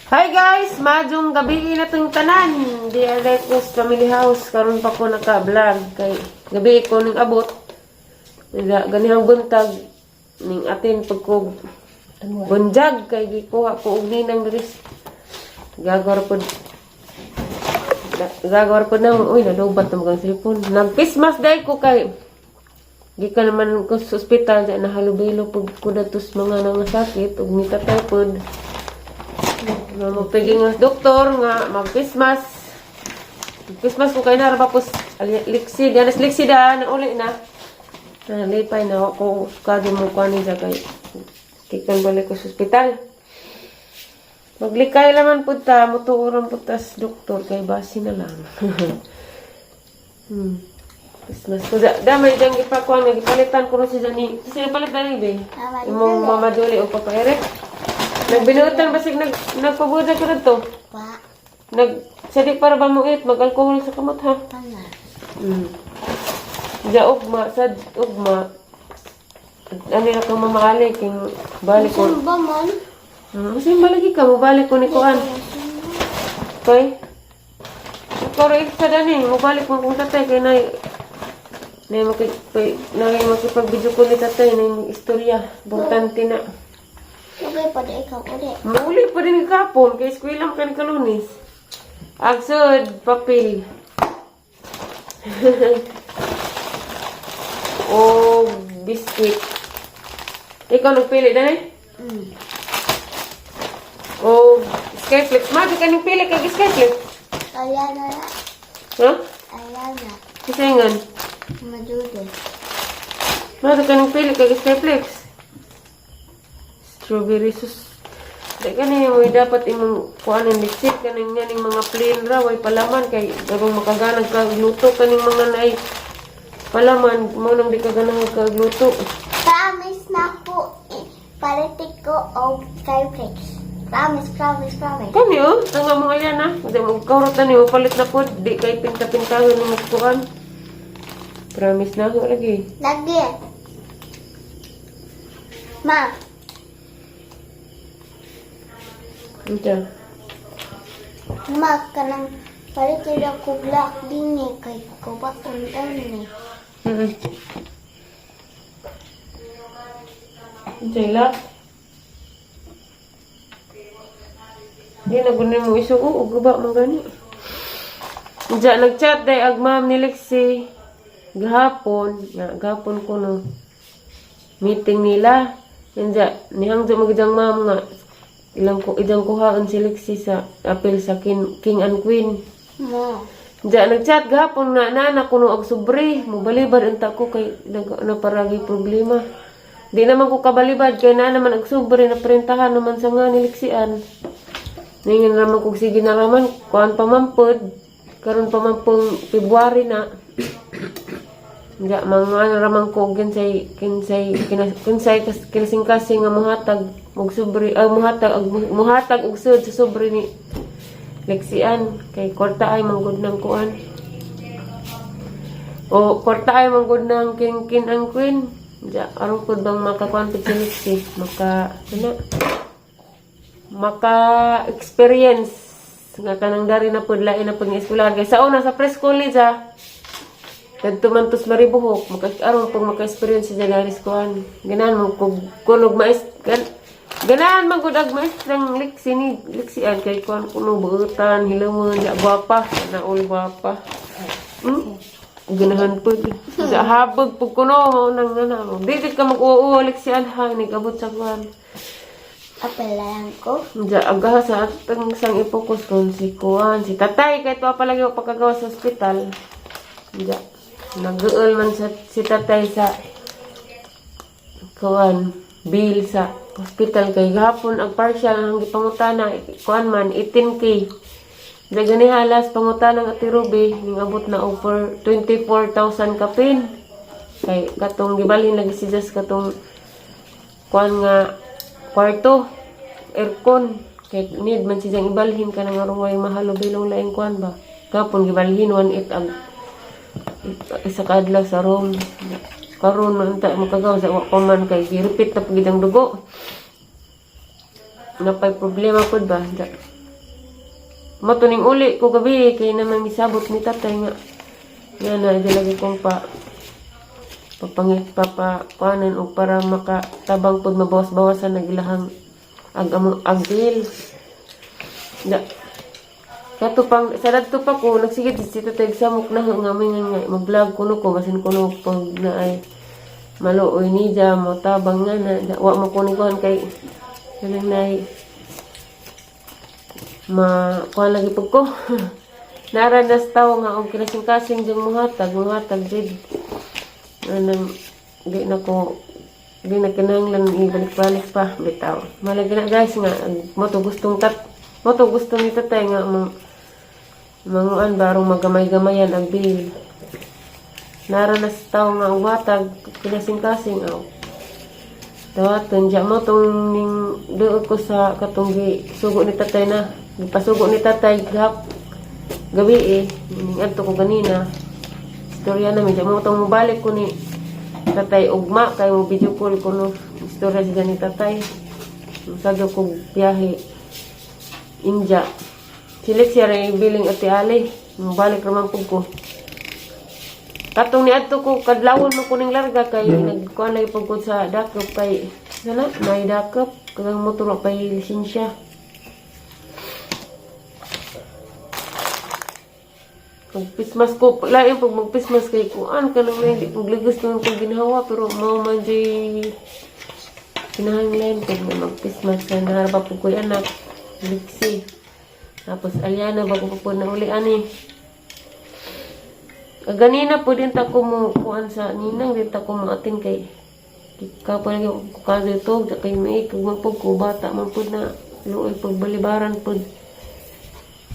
Hi guys! Madyong gabi na itong tanan. Di Alecos Family House. Karon pa ko naka-vlog. Kay gabi ko ning abot. Ganihang buntag. Ning atin pagkog bunjag. Kay gikuha ko og ninang diris. Gagawar po na. Uy, nalubat na mga cellphone. Nag-Christmas day ko kay gika naman ko sa ospital. Nahalubilo pag ko datos mga nangasakit. Ug mitatay pod. Magpiging nga doktor nga mag-Christmas. Christmas ko kay narapos liksi. Ganas liksi da na uli na. Nalipay na ako kagi mo ko ni kay kikan balik ko sa ospital. Maglikay laman pud ta mutuoran pud tas doktor kay basi na lang. Christmas ko damay dang gipakuan nga gipalitan ko si Jani. Kasi palitan ni be. Imong mama Joli o Papa Eric. Nagbinutan basig nagpabuda ko dito. Pa. Sadik para ba mo mag-alcohol sa kamot ha? Ja ugma, sad ugma. Ano na kang mamaali king balik ko. Saan ba man? Kasi balagi ka mo balik ko ni kuan. Okay? Correct sa dani, mo balik mo kung tatay kay nay makipag-video ko ni tatay na istorya. Importante na. Okay, pwede ikaw ulit. Mauli pa rin kapon, kay eskwela ka ni Kalunis. Agsod, papel. O, biscuit. Ikaw nagpili na eh? O, skyflip. Magi ka nang pili kag skyflip. Ayana na. Ha? Ayana. Kisayngan. Madude. Magi ka nang pili kag skyflip. Strawberry sauce. Dahil kanina mo dapat imong kuanin mixit kaning nga ning mga plain raw ay palaman kay gabang makaganag ka luto kaning mga naay palaman mo nang di ka ganang kagluto. Promise na ko. Palitik ko o skyflakes. Promise. Kani oh, tanga mga yan ha. Kasi magkaurot na niyo, palit na po. Di kay pinta-pintahan ng magkuhan. Promise na ako lagi. Lagi. Ma. Ito. Ma, kanang palitik ako black din eh. Kay ko ba kung ni. Ito ilap. Hindi na gunin mo iso. Oo, gaba mo gani. Diyan, nag-chat day ag ma'am ni Lexi. Gahapon. Gahapon ko no. Meeting nila. Yan dyan. Nihang dyan magdang ma'am nga. Idang kuhaan si Lexi sa apel sa King and Queen. Ma. Diyan, nag-chat gahapon na naanak ko no ag sobre. Mubalibad unta ko kay naparagi problema. Di naman ko kabalibad kay na naman ag sobre na printahan naman sa nga ni Lexian. Ningin naman kong sige na naman, kuhaan pa mampod. Karon pa mampong February na. Nga, mga naman ko, kinsay kinasing-kasing nga muhatag, muhatag og sud sa sobre ni Lexian. Kay kwarta ay manggod ng kuan. O, kwarta ay manggod ng King and Queen. Nga, aron ko bang makakuan pa si Lexi. Maka-experience nga kanang dari na pud lain na pag-eskwelahan kay sa una sa press college ha kadto man tos maribuhok aron pag maka-experience sa garis kuan ganahan mo kunog mais ganahan man gud ag maestrang Lexian kay kuan kuno buutan hilomon ya gwapa na ul gwapa ganahan pud sa habog pag kuno mo nang nana dili ka mag-uo Lexian ha nigabot sa kuan. Apelayan ko. Diyan, agaha sa atang isang ipokus kon si Kuan, si Tatay, kahit pa palagi ako pagkagawa sa ospital. Diyan, nag-uol man si Tatay sa Kuan, bill sa ospital kay gahapon, ang partial ang gipangutana, Kuan man, 18K. Diyan, gani halas, pangutana ng Ate Ruby, abot na over 24,000 kapin. Kay katong gibalhin lagi si Jess katong Kuan nga, kwarto, aircon. Kaya need man siyang ibalhin ka nga rungay mahalo bilong laing kuan ba. Kapon gibalhin 1.8 ang isa kadlaw sa room. Karon man ta makagaw sa wapaman kay repeat na pagidang dugo. Napay problema pud ba? matuning uli ko gabi kay naman misabot ni tatay nga na lagi kong papangit papakuanan o para makatabang pod mabawas-bawasan nagilahang agil. Da kato pang sadto pa ko nagsigit si tatay samok na nga may nga mag-vlog kuno ko basin kuno pag na ay maluoy ni ja mo tabang nga na wa mo kuno kay kanang nay kuha lagi po ko. Naranas tao nga ang kinasing-kasing dyan muhatag dyan. Di na kinahanglan ibalik-balik pa, bitaw. Malagi na guys nga, moto gusto ni tatay nga, manguan barong magamay-gamayan ang bil. Naranas tao nga ang watag, kinasing-kasing, Tawaton, dyan mo itong doon ko sa katunggi, sugo ni tatay na. Ipasugo ni tatay gabi adto ko ganina istorya namin dyan mo itong mabalik ko ni tatay ugma kay mo video call ko no istorya siya ni tatay sagyo ko biyahe India silik siya rin biling ati ali mabalik naman po ko katong ni adto ko kadlawon mo kuning larga kay nagkuhan lagi po ko sa dakop kay sana may dakop kagang motor pa lisensya. Pagpismas ko, lain pag magpismas kay kuan ka nang hindi pagligas naman kong ginawa pero mau man di kinahanglan pag magpismas na naharap po ko'y anak liksi tapos alyana bago po na uli ani ganina po din ta ko mo kuan sa ninang din ta ko mo atin kay kapag lagi ko kaso ito kay may kagmapog ko bata man po na luoy pagbalibaran po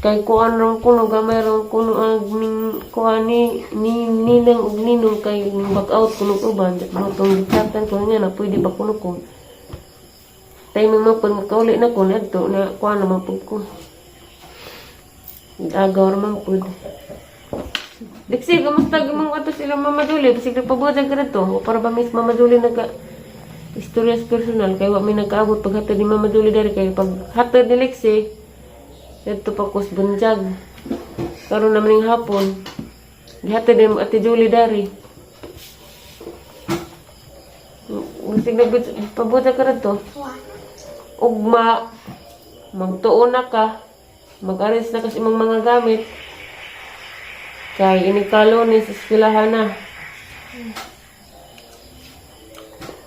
kay kuan rong kuno gamay rong kuno ang kuan ni ninang ug ninong kay back out kuno uban mo tong gitatan ko nga na pwede ba kuno ko timing mo pag kauli na ko nadto na kuan naman pud ko agaw naman pud diksi kamusta gimong ato sila mamaduli bisig pabuhat ka dito para ba mis mamaduli naga istoryas personal kay wa may nagkaabot pag hatod ni mamaduli dari kay pag hatod ni Lexi dito pa kus bunjag. Karon naman ng hapon. Gihatid din Ate Julie dari. Musig na pabuta ka rito. Ugma. Magtuon na ka. Mag-aris na kasi imong mga gamit. Kay inikalo ni sa eskwelahan na.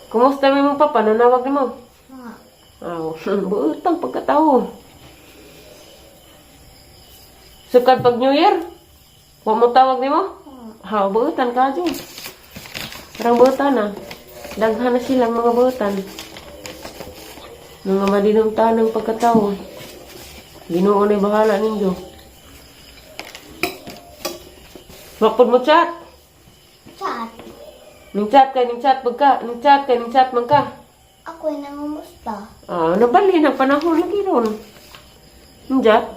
Kumusta may mong papa? Nanawag ni mo? Buutang pagkatao. Sukad pag New Year? Huwag mo tawag ni mo? Buutan ka dyan. Parang buutan na. Daghan na silang mga buutan. Mga madinong tanang pagkatao. Ginoo na'y bahala ninyo. Makpod mo chat? Chat. Ning chat pagka. Ning chat man ka. Ako'y nangumusta. Nabali ng panahon lagi ron. Ning chat?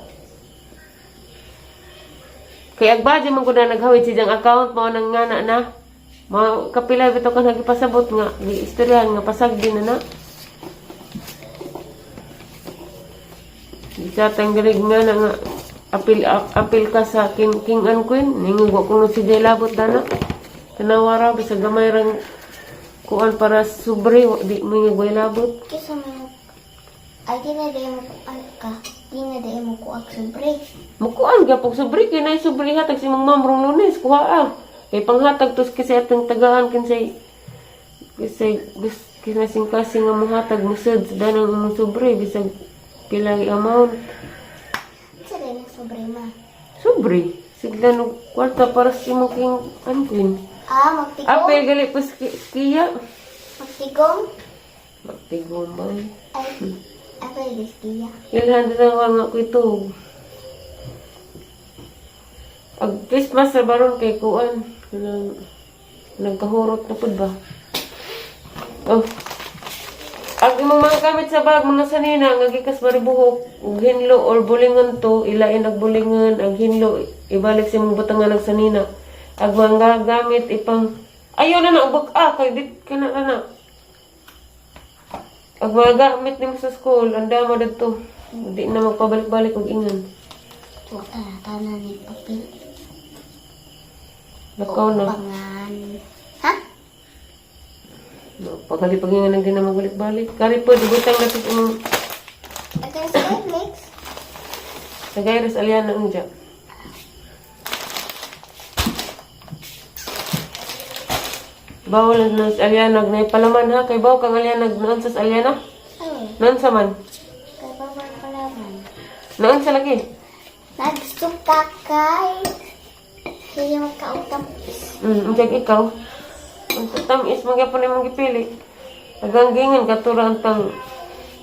Kaya agbaji man ko na naghawid siyang account mo nang ngana na. Mga kapila bito ka nagipasabot nga. Di istoryahan nga pasagdi na na. Di sa tanggalig nga na nga. Apil ka sa King and Queen. Ningugo ko no si Jay Labot na na. Tanawara bisa gamay rang kuan para sobre. Di mo yung Jay Labot. Kisa mo. Ay, di na dahil mo kuan ka. Di na dahil mo kuan sobre. Mukuan ka pag sobre kay nay sobre hatag si Mang Mamrong Lunes kuha kay panghatag tos kasi atong tagaan kinsay kasing nga mohatag musud sa danang mong sobre bisag pila amount Sa dahil na sobre ma. sobre sigla no kwarta para si mo King and Queen Magtigong. apel gali pus kiya Magtigong. magtigom ba Ay, apel diskiya. ilhan na nga ko ito ag Christmas sa baron kay kuan nagkahurot na pud ba ag imong mga gamit sa bag mga sanina nga gikas maribuhok ug hinlo or bulingon to ilain ag bulingon ag hinlo ibalik sa imong butangan ag sanina ag mga gamit ipang ayo na ubak kay dit kana na ag mga gamit nimo sa school anda mo didto di na magpabalik-balik og ingan Wala na tanan ni papel. Lakaw na. Pangan. Ha? Pagali-pagingan lang din na magbalik-balik. Kari po, dibutang natin yung Okay, so next. nagayras aliana ang dyan. Bawal na sa alianag na ipalaman ha. Kay baw kang alianag noon sa aliana. Oh, Noon sa man. kay bawal palaman. Noon sa lagi. Nagsuka kay. Kaya magkautang. Ang ikaw. Ang tamis, magyapon ay magipili. Naganggingan katura ang tang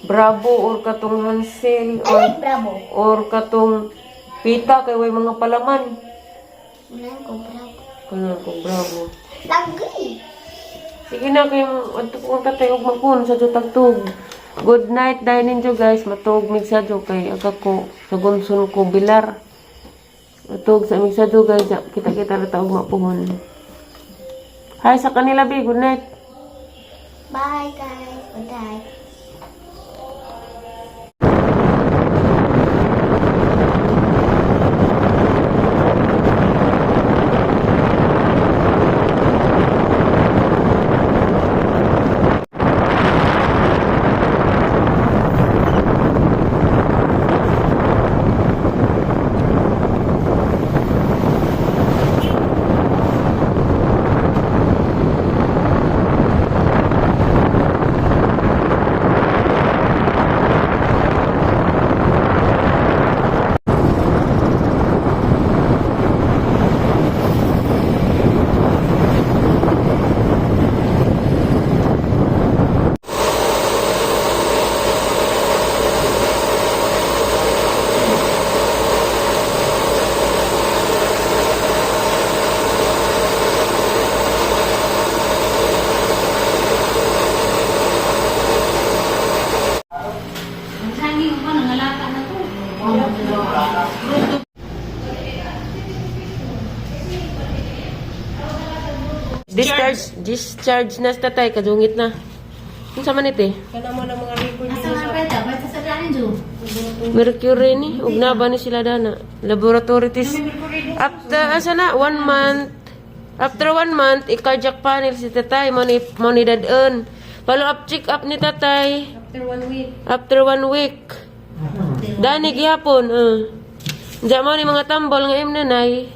Bravo or katong Hansel I like Bravo. or katong Pita kay way mga palaman. Ulan ko Bravo. Kanya ko Bravo. Lagi. Sige na kayong adto kong tatay og magpun sa jutagtug. Good night dahil ninyo guys. Matug mig sa jo kay aga ko sa gunson ko bilar. Matug sa mig sa jo guys. Kita-kita ra ta og mapuhon. Hi sa kanila bi. Good night. Bye guys. Good night. Discharge na sa tatay. Kadungit na. Kung sa man ito eh. Asa nga pwede? Ba't sa danin, Jo? Mercury ni. Ug na ba ni sila dana? Laboratory test. After, asa na? 1 month. After 1 month, i-cardiac panel si tatay. Money dadon. Follow up check up ni tatay. After 1 week. Dani gihapon. Diyan mo ni mga tambol nga nanay.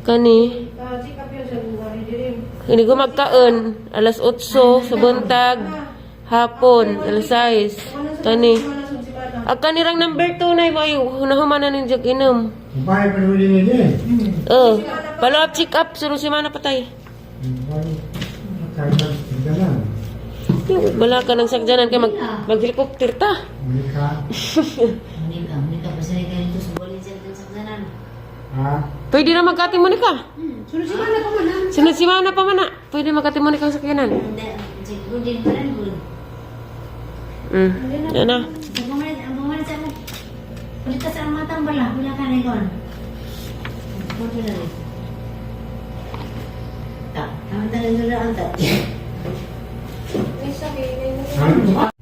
Kani. Hindi ko magkaon. Alas 8 sa buntag. Hapon. Alas 6. Kani. Ang kanirang number 2 na yung nahumanan ng jag inom. Upaya pa naman din eh. Follow up check up. Suro si mana patay. Bala ka ng sagdanan kay mag-helicopter ta. Hindi ka pa sa rin dito sa bolin sa saksanan. Ha? Pwede na magkati mo ni ka. Sunod si Mana pa man, ha? Sunod si mana pa man na. Pwede magkati mo ni kang sakyanan. Hindi, good din pa rin, good. Yan na. Ang bumalit sa mo. Ulit ka sa mga tambal, ha? Wala ka na ikon. Punto na rin. Taman-taman doon na ang tat.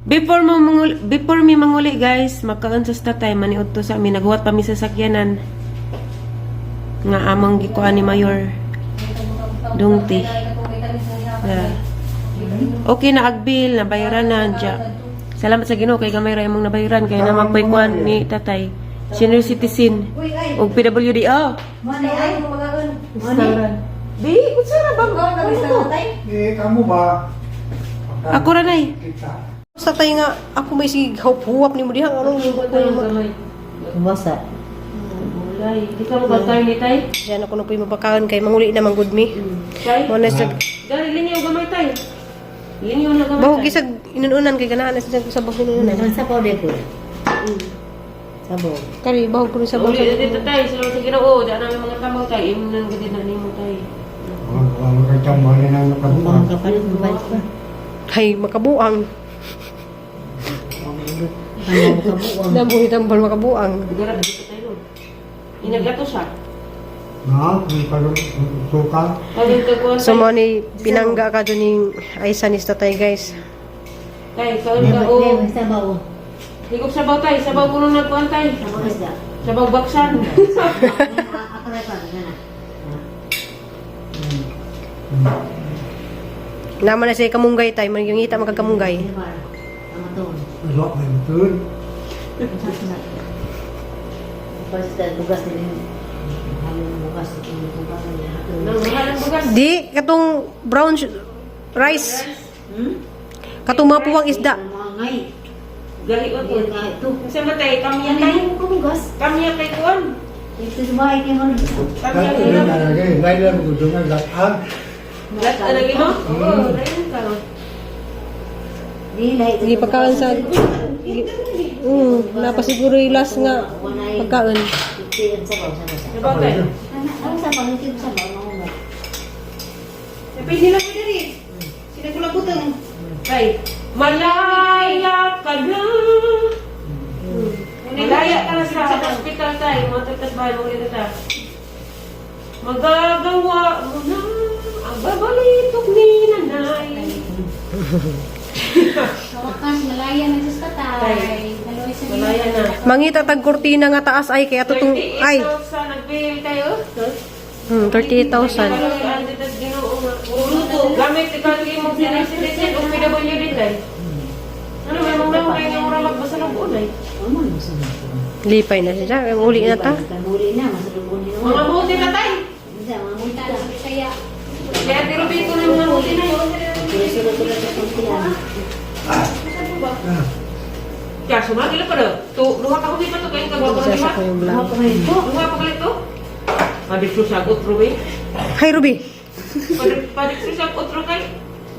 Before mi manguli guys, magkaon sa tatay maniud to sa amin naghuwat pa mi sa sakyanan. Nga amang gikuan ni Mayor. Dungti. Yeah. Okay na agbil na bayaran na dya. Salamat sa Ginoo kay gamay ra imong nabayaran kay na magpaykuan ni tatay. Senior citizen og PWD. Money ay? Restaurant. Di, kutsara bang? Eh, kamu ba? Ako ra nay. Kita. Sa tayo nga, ako may huwap ni mo diha. Anong yung Kumasa. Bulay. Di ka magkakain ni tay? Diyan ako na po yung mabakaon kay manguli na manggod mi. Tay? Muna sa Dari linyaw gamay tay. Linyaw na gamay bahog tay. isag inununan kay ganahan sa sabog inununan. Naman sa powder ko. Sabo. Kali bahog ko rin sabog. Uli dito tay. Salamat sa Ginoo. Diyan namin mga tamang tay. Imunan gadi na nimo tay. Ang kacang mahal na nakabuka. Mga kapalit mo ba? Hay makabuang. Ang makabuang. Damo itambal makabuang. Gara dito tayo. Inagato siya. Ha? May parang suka. Kaling kagkuhan So mo ni pinangga ka dun yung Aisa ni tatay guys. Tay, kaon ka o. Sabaw. Higop sabaw tay. Sabaw kuno nagkuhan tay. Sabaw isda. Sa bagbaksan. Ako record na. Naman na siya kamunggay tayo. Yung ita magkakamunggay. Di ba? Ang matun. Wala ko yung turn. Basta bugas din. Ang bugas din. Nang mahal ang bugas. Di, katong brown rice. Katong mga puwang isda. Mga ngay. Gali o to. Ito. Kasi matay, kamiya Yan kay. ay bugas. Kamiya kay kuwan. Ito sa bahay kayo mo. Kamiya Kahit kay na kuwan. lagi, dahil lang gusto nga lahat. Lahat na lagi mo? Oo, dayon ka. Di pagkaan sa... napasiguro yung last nga pagkaan. Sabagay. Ang sabaw, hindi ko sabaw. Mga Pwede lang mo diri. Sinagulabutan. Kay, malaya ka na. Malaya ka na sa hospital tayo. Matutas bahay mo ulit ta. Magagawa mo na ang babalitok ni nanay. Kawakas, malaya na sa tatay. Haloy sa Malaya na. Mangita tag kurtina nga taas ay kaya tutong ay 38,000 nag-bill kayo. 38,000. Gamit ikaw yung mong sinisidisin o PWD tayo. Ano may mong nang kayo nga mura magbasalong unay. Lipay na siya. Ang uli na ta. Muli na, masalubon din Mga muti na tayo. Mga muti tala sa Bisaya. Kaya tirubin ko ng mga muti na yun. Sulod-sulod sa kuntihan. Kaya sumagi lang pa daw. Luha ka huli pa to kayong kagwapa na Sasa diba? ko yung vlog. Luha pa kalit to? Padik susagot, Ruby. Hi, Ruby. Padik susagot, Ruby.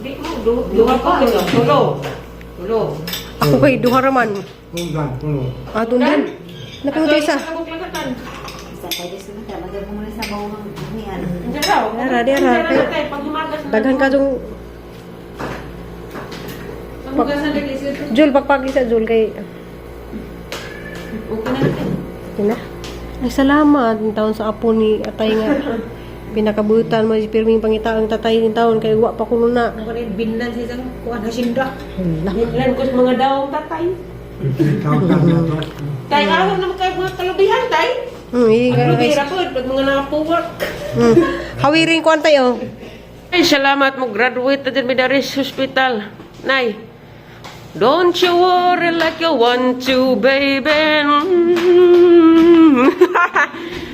Di mo, luha pa kayo. Tulo. Ako kay duha raman. Tunggan, tulo. Ah, tundan. Napinutay isa. Sa pwede sa mata, magay mo muna sa bawang hangyan. Daghan ka yung Jul, pagpagi sa Jul kay... Okay na. Ay, salamat. Ang taon sa apo ni atay nga. Pinakabutan mo si pirming pangitaang tatay ng taon kay wa pa kuno na. Binan siya isang kuwan hasinda. Hala. Ilan ko sa mga daong tatay. Tawag na to. Tay, ahon naman kayo mga kalubihan, tay. Kalubira po, pag mga nakapuwak. Hawirin ko antay oh. Ay, salamat mo graduate na din Midaris Hospital. Nay, don't you worry like you want to, baby.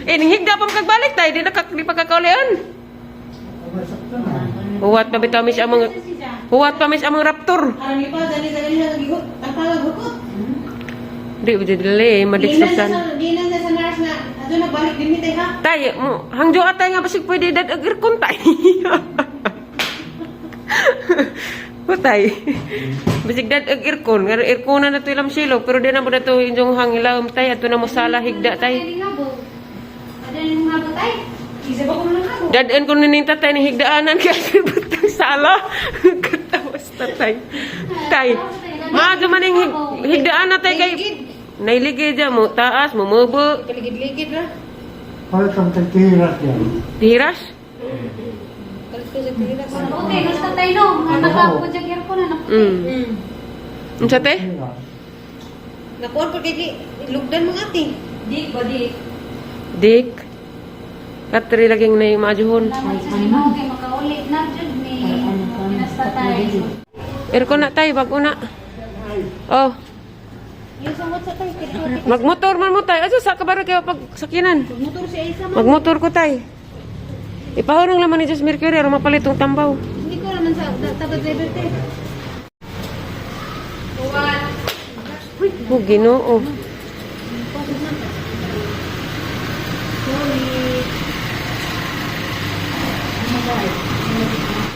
Inihigda pa magkagbalik tayo, di pagkakaulian. Huwat pa bitaw mis amang raptor. Arani pa, dali na nagigot. Tapalag hukot. Di ba dili, madiksusan. Di lang sa nurse na, ato nagbalik din tayo ha. Tay, hangjo atay nga basig pwede dad ag aircon tay. Putay. Basig dad ag aircon, nga aircon na to ilam silog, pero di na mo na to inyong hangilawom tay, ato na mo sala higda tay. Dali nga bo. Dali nga bo tay. Isa ba kung lang ako? Dadan ko nininta tay ni higdaanan kaya butang sala. Katawas ta tay. Tay. Maaga man yung higdaan na tay kay nailigid dyan mo, taas, mumubo. Kaligid-ligid ra. Para kang tagtihirat yan. Tiras? Okay, basta tayo no. Mga nakapod sa gyar ko na. Ano sa te? Nakuha ko kay lugdan mga ati. Di ba di? Dik. Katri laging na yung majuhon. Salamat sa Ginoo kay makaulit na jud ni pinastatay. Aircon na tay, bago na. Oh, Yung sanggot sa tayo, kaya magmotor man mo tay. Asa sa kabaro kayo pag sakinan? motor si Aisa man. Magmotor ko tay. Ipahurong laman ni Diyos Mercury, aron mapalitong tambaw. Hindi ko naman sa tabat driver te. Oh, ginoo.